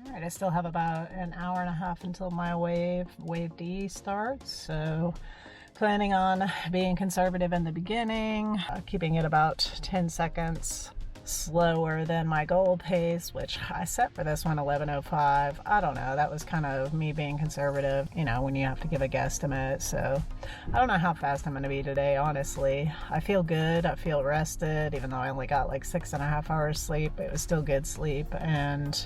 All right, I still have about an hour and a half until my wave D starts, so planning on being conservative in the beginning, keeping it about 10 seconds slower than my goal pace, which I set for this one 11:05. I don't know, that was kind of me being conservative, you know, when you have to give a guesstimate. So I don't know how fast I'm going to be today, honestly. I feel good, I feel rested, even though I only got like 6.5 hours sleep. It was still good sleep, and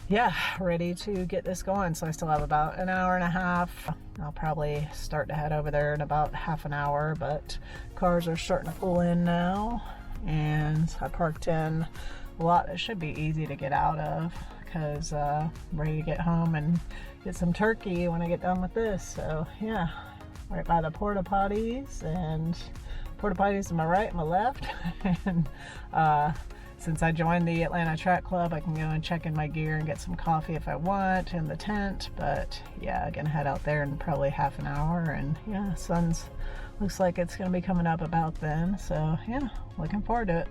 yeah, ready to get this going. So I still have about an hour and a half. I'll probably start to head over there in about half an hour, but cars are starting to pull in now. And I parked in a lot that should be easy to get out of, because I'm ready to get home and get some turkey when I get done with this. So yeah, right by the porta potties, and porta potties to my right and my left. And since I joined the Atlanta Track Club, I can go and check in my gear and get some coffee if I want in the tent. But yeah, I'm gonna head out there in probably half an hour, and yeah, sun's looks like it's gonna be coming up about then. So yeah, looking forward to it.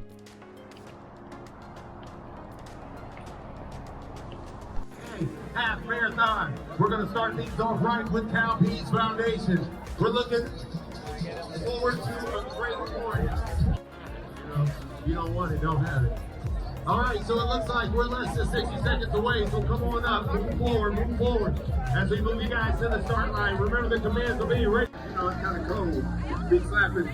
Half marathon. We're gonna start things off right with Cal Peace Foundation. We're looking forward to a great morning. You don't want it, don't have it. All right, so it looks like we're less than 60 seconds away, so come on up, move forward. As we move you guys to the start line, remember the commands will be ready. You know, it's kind of cold. Be slapping.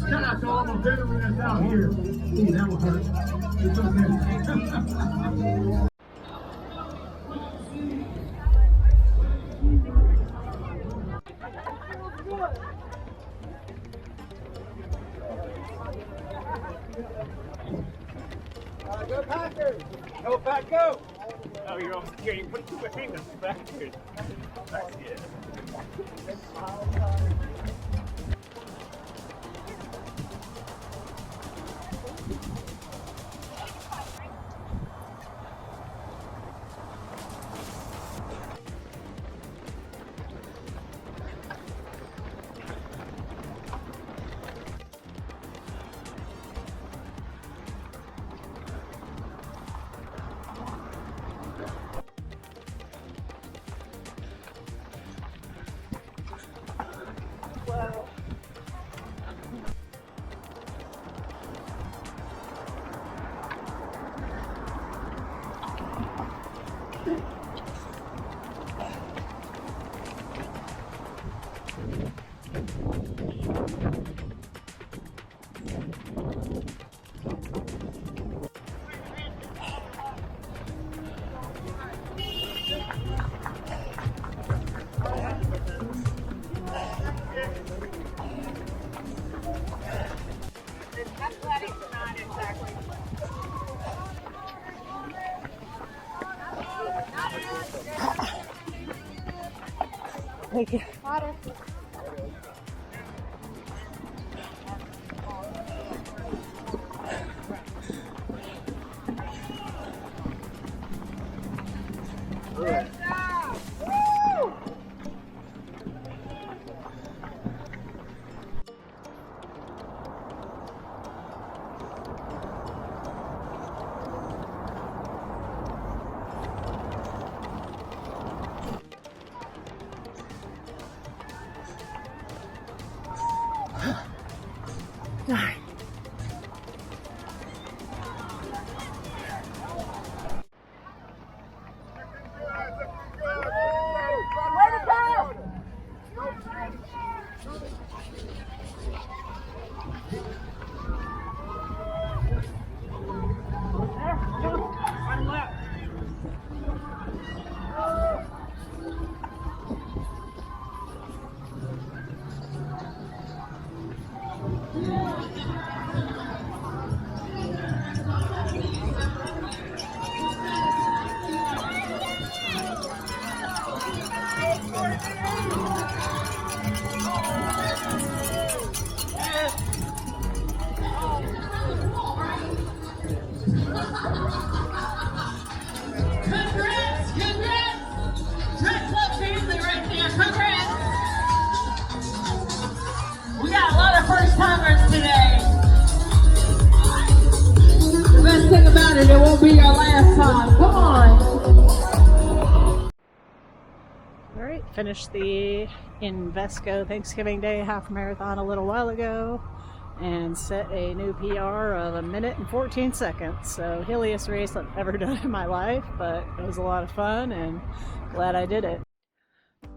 Shout out to all my veterans out here. Ooh, that will hurt. It's okay. Go Packers! Go Pack, go! Oh, you're on. Yeah, you put two fingers back here. Back here. Thank you. Water. first timers today. will be your last time. Come on. All right, finished the Invesco Thanksgiving Day half marathon a little while ago and set a new PR of 1 minute and 14 seconds. So hilliest race I've ever done in my life, but it was a lot of fun and glad I did it.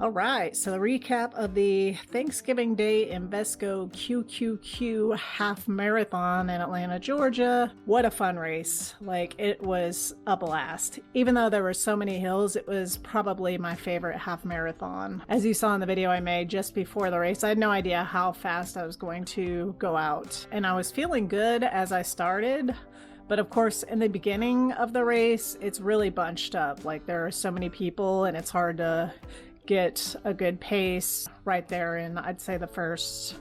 All right, so the recap of the Thanksgiving Day Invesco QQQ half marathon in Atlanta, Georgia. What a fun race. Like, it was a blast. Even though there were so many hills, it was probably my favorite half marathon. As you saw in the video I made just before the race, I had no idea how fast I was going to go out. And I was feeling good as I started. But of course, in the beginning of the race, it's really bunched up. Like, there are so many people and it's hard to get a good pace right there in, I'd say, the first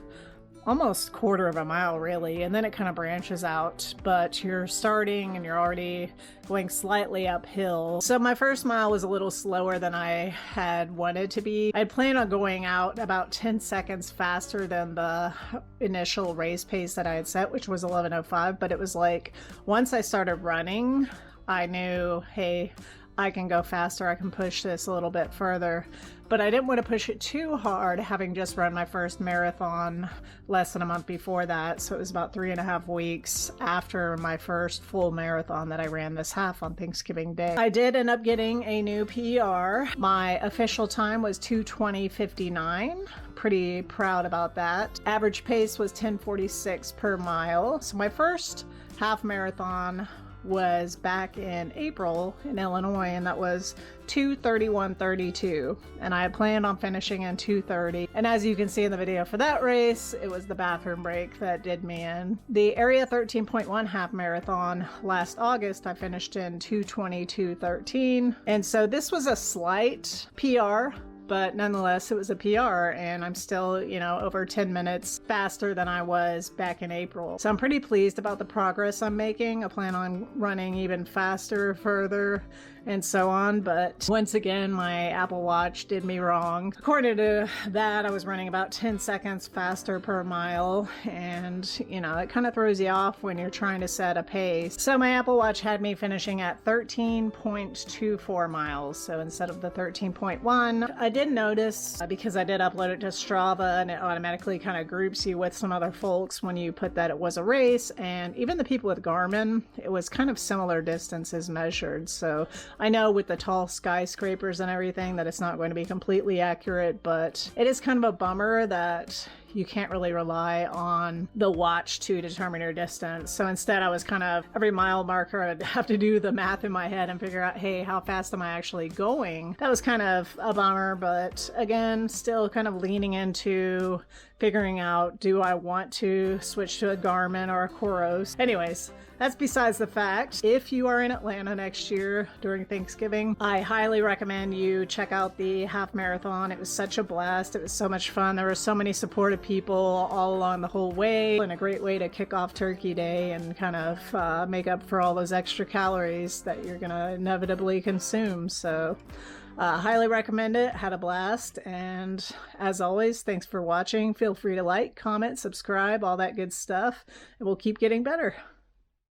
almost quarter of a mile, really, and then it kind of branches out, but you're starting and you're already going slightly uphill. So my first mile was a little slower than I had wanted to be. I planned on going out about 10 seconds faster than the initial race pace that I had set, which was 11:05, but it was like once I started running, I knew, hey, I can go faster, I can push this a little bit further. But I didn't want to push it too hard, having just run my first marathon less than a month before that. So it was about 3.5 weeks after my first full marathon that I ran this half on Thanksgiving Day. I did end up getting a new PR. My official time was 2:20:59. Pretty proud about that. Average pace was 10:46 per mile. So my first half marathon was back in April in Illinois, and that was 2:31:32, and I had planned on finishing in 2:30. And as you can see in the video for that race, it was the bathroom break that did me in. The Area 13.1 half marathon last August, I finished in 2:22:13, and so this was a slight PR, but nonetheless, it was a PR, and I'm still, over 10 minutes faster than I was back in April. So I'm pretty pleased about the progress I'm making. I plan on running even faster, further, and so on, but once again, my Apple Watch did me wrong. According to that, I was running about 10 seconds faster per mile, and, it kind of throws you off when you're trying to set a pace. So my Apple Watch had me finishing at 13.24 miles, so instead of the 13.1. I did notice, because I did upload it to Strava, and it automatically kind of groups you with some other folks when you put that it was a race, and even the people with Garmin, it was kind of similar distances measured. So I know with the tall skyscrapers and everything that it's not going to be completely accurate, but it is kind of a bummer that you can't really rely on the watch to determine your distance. So instead, I was kind of, every mile marker, I'd have to do the math in my head and figure out, hey, how fast am I actually going? That was kind of a bummer, but again, still kind of leaning into figuring out, do I want to switch to a Garmin or a Coros? Anyways, that's besides the fact. If you are in Atlanta next year during Thanksgiving, I highly recommend you check out the half marathon. It was such a blast. It was so much fun. There were so many supportive people all along the whole way, and a great way to kick off Turkey Day and kind of make up for all those extra calories that you're gonna inevitably consume. So highly recommend it. Had a blast. And as always, thanks for watching. Feel free to like, comment, subscribe, all that good stuff, and we'll keep getting better.